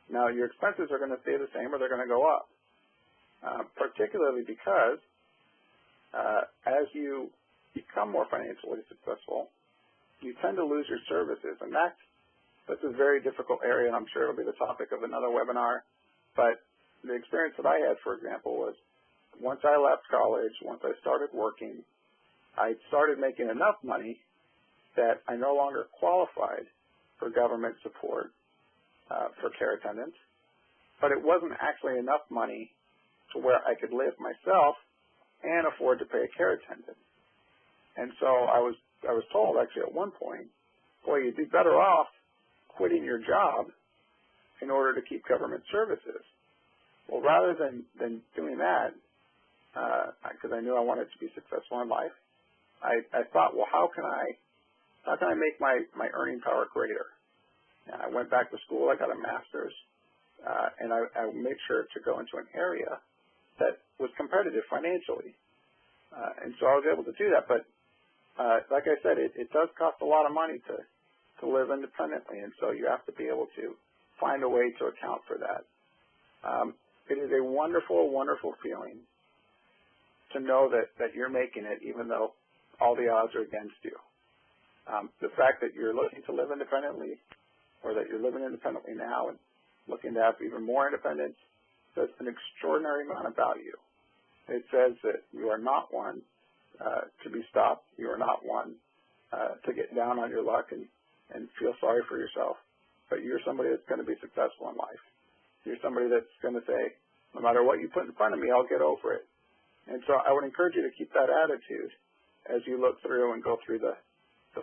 Now, your expenses are going to stay the same or they're going to go up, particularly because as you become more financially successful, you tend to lose your services. And this is a very difficult area, and I'm sure it'll be the topic of another webinar. But the experience that I had, for example, was once I left college, once I started working, I started making enough money that I no longer qualified for government support for care attendants, but it wasn't actually enough money to where I could live myself and afford to pay a care attendant. And so I was told actually at one point, boy, you'd be better off quitting your job in order to keep government services. Well, rather than doing that, because I knew I wanted to be successful in life, I thought, well, how can I make my earning power greater? And I went back to school. I got a master's, and I made sure to go into an area that was competitive financially. And so I was able to do that. But like I said, it does cost a lot of money to live independently, and so you have to be able to find a way to account for that. It is a wonderful, wonderful feeling to know that you're making it even though all the odds are against you. The fact that you're looking to live independently or that you're living independently now and looking to have even more independence says an extraordinary amount about you. It says that you are not one to be stopped. You are not one to get down on your luck and feel sorry for yourself. But you're somebody that's going to be successful in life. You're somebody that's going to say, no matter what you put in front of me, I'll get over it. And so I would encourage you to keep that attitude as you look through and go through the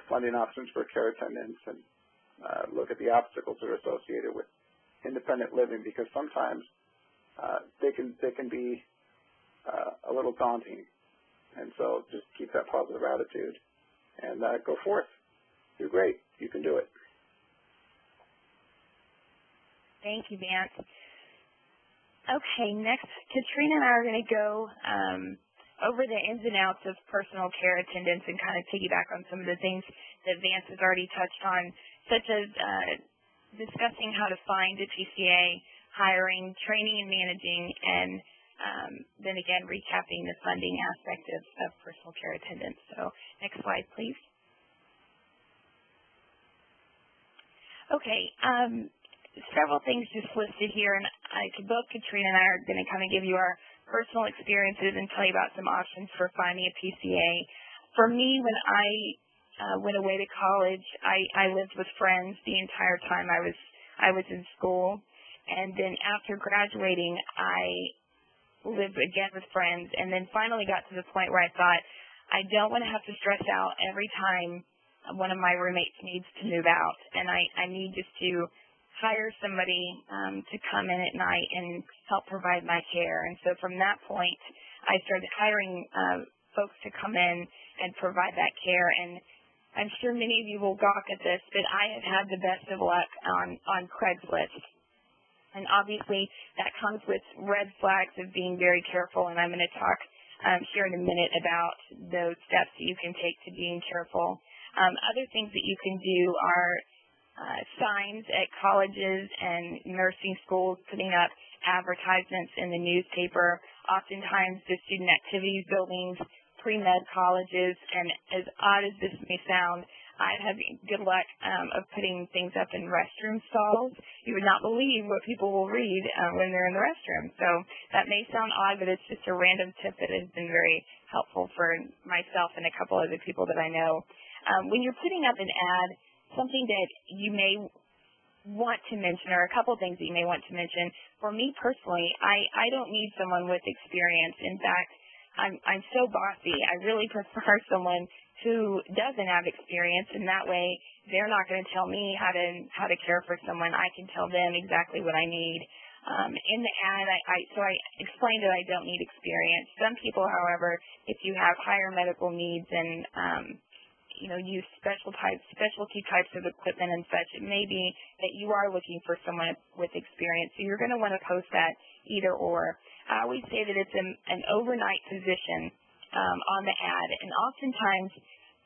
funding options for care attendants and look at the obstacles that are associated with independent living, because sometimes they can be a little daunting. And so just keep that positive attitude and go forth. You're great. You can do it. Thank you, Vance. Okay, next, Katrina and I are going to go over the ins and outs of personal care attendants and kind of piggyback on some of the things that Vance has already touched on, such as discussing how to find a PCA, hiring, training and managing, and then again recapping the funding aspect of personal care attendants. So next slide, please. Okay, several things just listed here, and both Katrina and I are going to kind of give you our personal experiences and tell you about some options for finding a PCA. For me, when I went away to college, I lived with friends the entire time I was in school, and then after graduating, I lived again with friends, and then finally got to the point where I thought, I don't want to have to stress out every time one of my roommates needs to move out, and I need just to hire somebody to come in at night and help provide my care. And so from that point, I started hiring folks to come in and provide that care. And I'm sure many of you will gawk at this, but I have had the best of luck on Craigslist. And obviously, that comes with red flags of being very careful, and I'm going to talk here in a minute about those steps that you can take to being careful. Other things that you can do are signs at colleges and nursing schools, putting up advertisements in the newspaper, oftentimes the student activities buildings, pre-med colleges, and as odd as this may sound, I've had good luck of putting things up in restroom stalls. You would not believe what people will read when they're in the restroom. So that may sound odd, but it's just a random tip that has been very helpful for myself and a couple other people that I know. When you're putting up an ad, something that you may want to mention, or a couple things that you may want to mention. For me personally, I don't need someone with experience. In fact, I'm so bossy. I really prefer someone who doesn't have experience, and that way they're not going to tell me how to care for someone. I can tell them exactly what I need. In the ad, so I explained that I don't need experience. Some people, however, if you have higher medical needs and use specialty types of equipment and such, it may be that you are looking for someone with experience. So you're going to want to post that either or. I always say that it's an overnight position on the ad, and oftentimes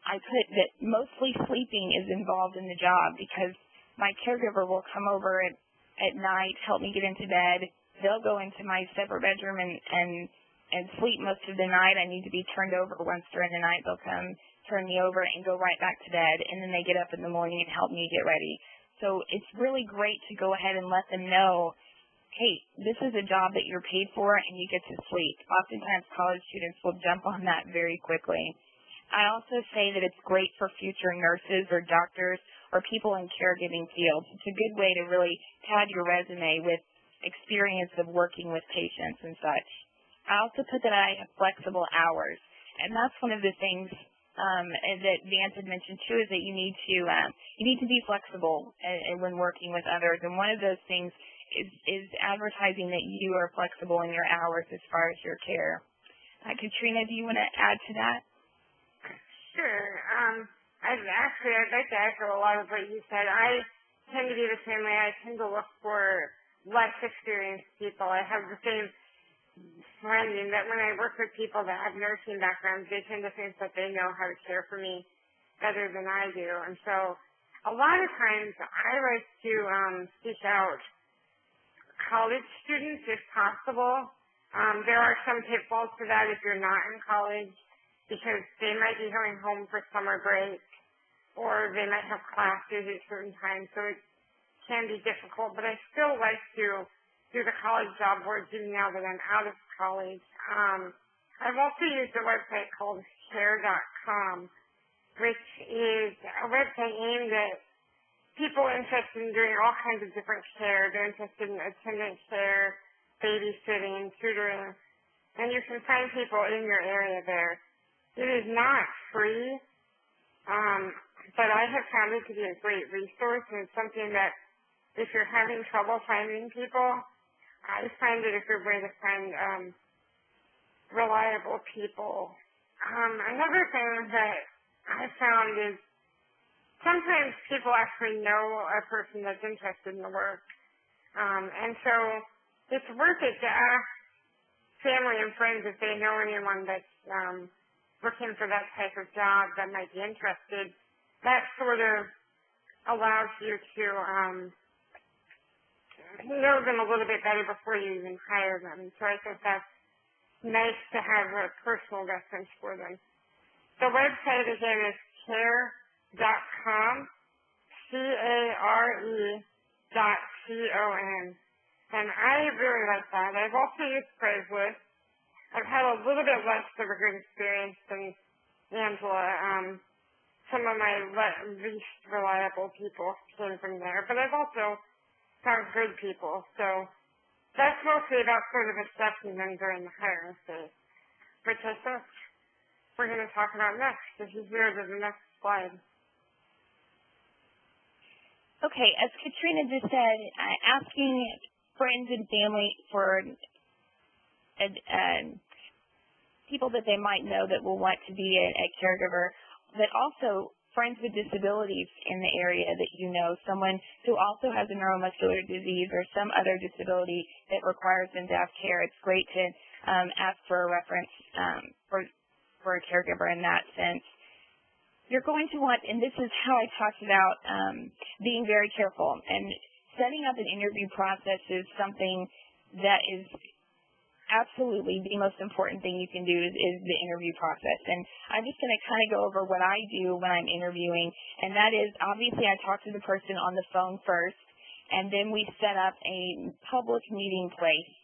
I put that mostly sleeping is involved in the job because my caregiver will come over at at night, help me get into bed. They'll go into my separate bedroom and sleep most of the night. I need to be turned over once during the night. They'll come turn me over and go right back to bed, and then they get up in the morning and help me get ready. So it's really great to go ahead and let them know, hey, this is a job that you're paid for and you get to sleep. Oftentimes college students will jump on that very quickly. I also say that it's great for future nurses or doctors or people in caregiving fields. It's a good way to really pad your resume with experience of working with patients and such. I also put that I have flexible hours, and that's one of the things that Vance had mentioned too, is that you need to be flexible when working with others, and one of those things is advertising that you are flexible in your hours as far as your care. Katrina, do you want to add to that? Sure. I'd like to echo a lot of what you said. I tend to be the same way. I tend to look for less experienced people. I have the same finding that when I work with people that have nursing backgrounds, they tend to think that they know how to care for me better than I do. And so a lot of times I like to seek out college students if possible. There are some pitfalls to that if you're not in college, because they might be going home for summer break, or they might have classes at certain times, so it can be difficult. But I still like to do the college job boards even now that I'm out of college. I've also used a website called care.com, which is a website aimed at people interested in doing all kinds of different care. They're interested in attendant care, babysitting, tutoring, and you can find people in your area there. It is not free, but I have found it to be a great resource, and it's something that if you're having trouble finding people, I find it a good way to find reliable people. Another thing that I found is sometimes people actually know a person that's interested in the work, and so it's worth it to ask family and friends if they know anyone that's looking for that type of job that might be interested. That sort of allows you to know them a little bit better before you even hire them. So I think that's nice to have a personal reference for them. The website again is care.com, care.com, and I really like that. I've also used Craigslist. I've had a little bit less of a good experience than Angela. Some of my least reliable people came from there, but I've also found good people. So that's mostly about sort of assessing them during the hiring phase, which I think we're going to talk about next. If you go to the next slide. Okay, as Katrina just said, asking friends and family for people that they might know that will want to be a caregiver, but also friends with disabilities in the area that you know, someone who also has a neuromuscular disease or some other disability that requires them to have care. It's great to ask for a reference for a caregiver in that sense. You're going to want, and this is how I talked about being very careful, and setting up an interview process is something that is absolutely the most important thing you can do is the interview process. And I'm just going to kind of go over what I do when I'm interviewing, and that is obviously I talk to the person on the phone first, and then we set up a public meeting place.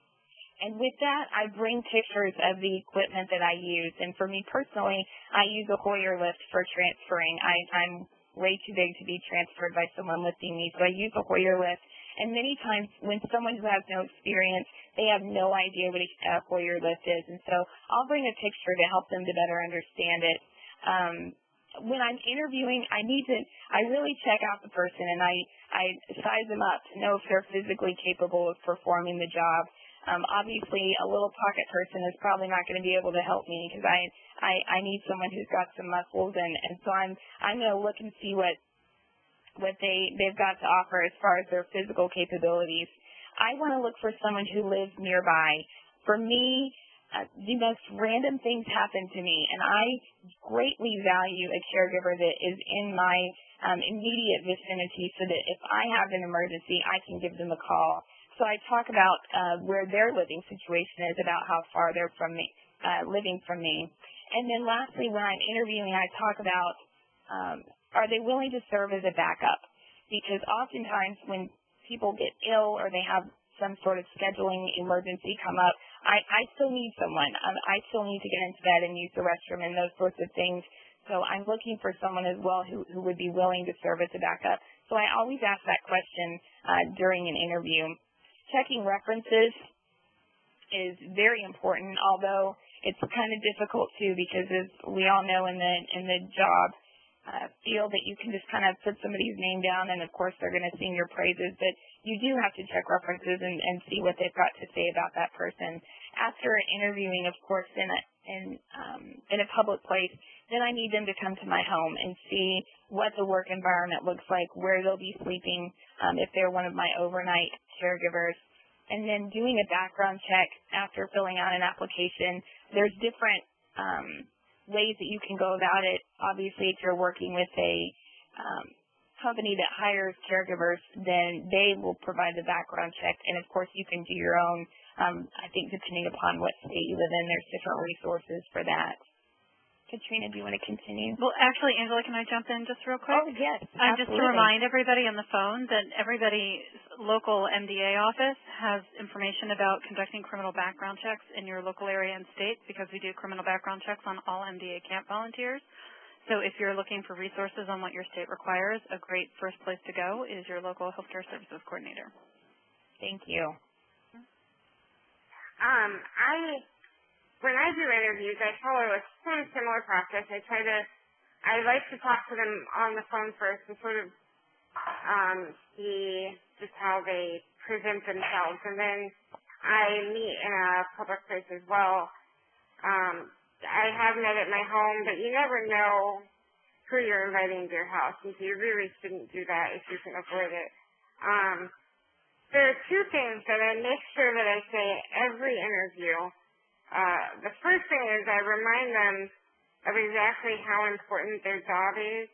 And with that, I bring pictures of the equipment that I use. And for me personally, I use a Hoyer lift for transferring. I'm way too big to be transferred by someone lifting me, so I use a Hoyer lift. And many times when someone who has no experience, they have no idea what a Hoyer lift is. And so I'll bring a picture to help them to better understand it. When I'm interviewing, I really check out the person, and I size them up to know if they're physically capable of performing the job. Obviously, a little pocket person is probably not going to be able to help me because I need someone who's got some muscles, and so I'm going to look and see what they've got to offer as far as their physical capabilities. I want to look for someone who lives nearby. For me, the most random things happen to me, and I greatly value a caregiver that is in my immediate vicinity so that if I have an emergency, I can give them a call. So I talk about where their living situation is, about how far they're from me, living from me. And then lastly, when I'm interviewing, I talk about are they willing to serve as a backup? Because oftentimes when people get ill or they have some sort of scheduling emergency come up, I still need someone. I still need to get into bed and use the restroom and those sorts of things. So I'm looking for someone as well who would be willing to serve as a backup. So I always ask that question during an interview. Checking references is very important, although it's kind of difficult too, because as we all know in the job field that you can just kind of put somebody's name down and of course they're going to sing your praises, but you do have to check references and see what they've got to say about that person. After interviewing, of course, in a public place, then I need them to come to my home and see what the work environment looks like, where they'll be sleeping if they're one of my overnight caregivers. And then doing a background check after filling out an application. There's different ways that you can go about it. Obviously, if you're working with a company that hires caregivers, then they will provide the background check. And, of course, you can do your own. I think depending upon what state you live in, there's different resources for that. Katrina, do you want to continue? Well, actually, Angela, can I jump in just real quick? Oh, yes, absolutely. Just to remind everybody on the phone that everybody's local MDA office has information about conducting criminal background checks in your local area and state, because we do criminal background checks on all MDA camp volunteers. So if you're looking for resources on what your state requires, a great first place to go is your local healthcare services coordinator. Thank you. When I do interviews, I follow a similar process. I like to talk to them on the phone first to sort of see just how they present themselves, and then I meet in a public place as well. I have met at my home, but you never know who you're inviting to your house, and so you really shouldn't do that if you can avoid it. There are two things that I make sure that I say every interview. The first thing is I remind them of exactly how important their job is,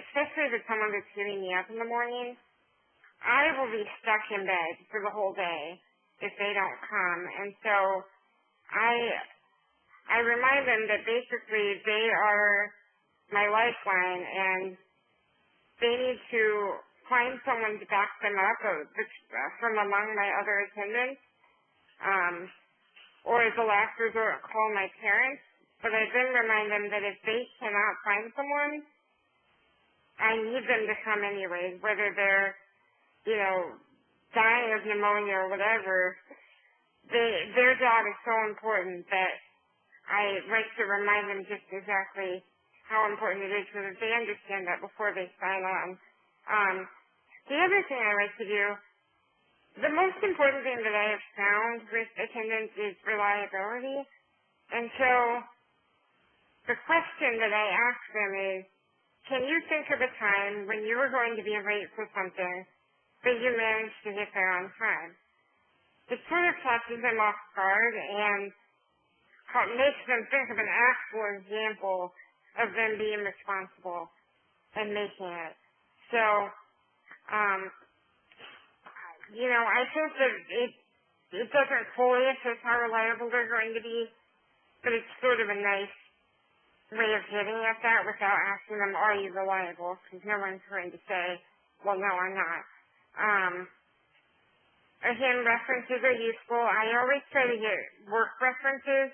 especially if it's someone that's getting me up in the morning. I will be stuck in bed for the whole day if they don't come, and so I remind them that basically they are my lifeline, and they need to find someone to back them up from among my other attendants. Or as a last resort, call my parents. But I then remind them that if they cannot find someone, I need them to come anyways, whether they're, dying of pneumonia or whatever. Their job is so important that I like to remind them just exactly how important it is so that they understand that before they sign on. The other thing I like to do, the most important thing that I have found with attendance is reliability. And so the question that I ask them is, can you think of a time when you were going to be late for something, but you managed to get there on time? It sort of catches them off guard and makes them think of an actual example of them being responsible and making it. So, I think that it doesn't fully assess how reliable they're going to be, but it's sort of a nice way of getting at that without asking them, are you reliable? Because no one's going to say, well, no, I'm not. Again, references are useful. I always try to get work references,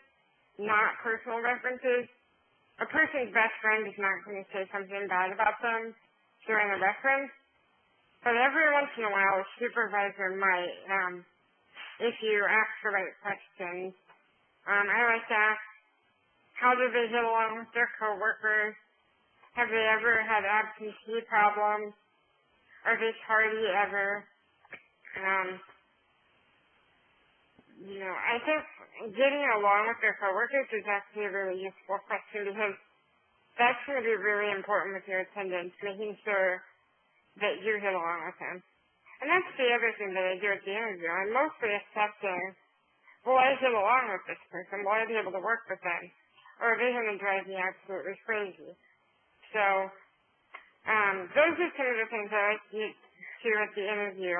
not personal references. A person's best friend is not going to say something bad about them during a reference. But every once in a while, a supervisor might, if you ask the right questions. I like to ask, how do they get along with their coworkers? Have they ever had absentee problems? Are they tardy ever? I think getting along with their coworkers is actually a really useful question, because that's going to be really important with your attendance, making sure that you get along with them. And that's the other thing that I do at the interview. I'm mostly assessing will I get along with this person? Will I be able to work with them? Or are they going to drive me absolutely crazy? So those are some of the things I like to do at the interview.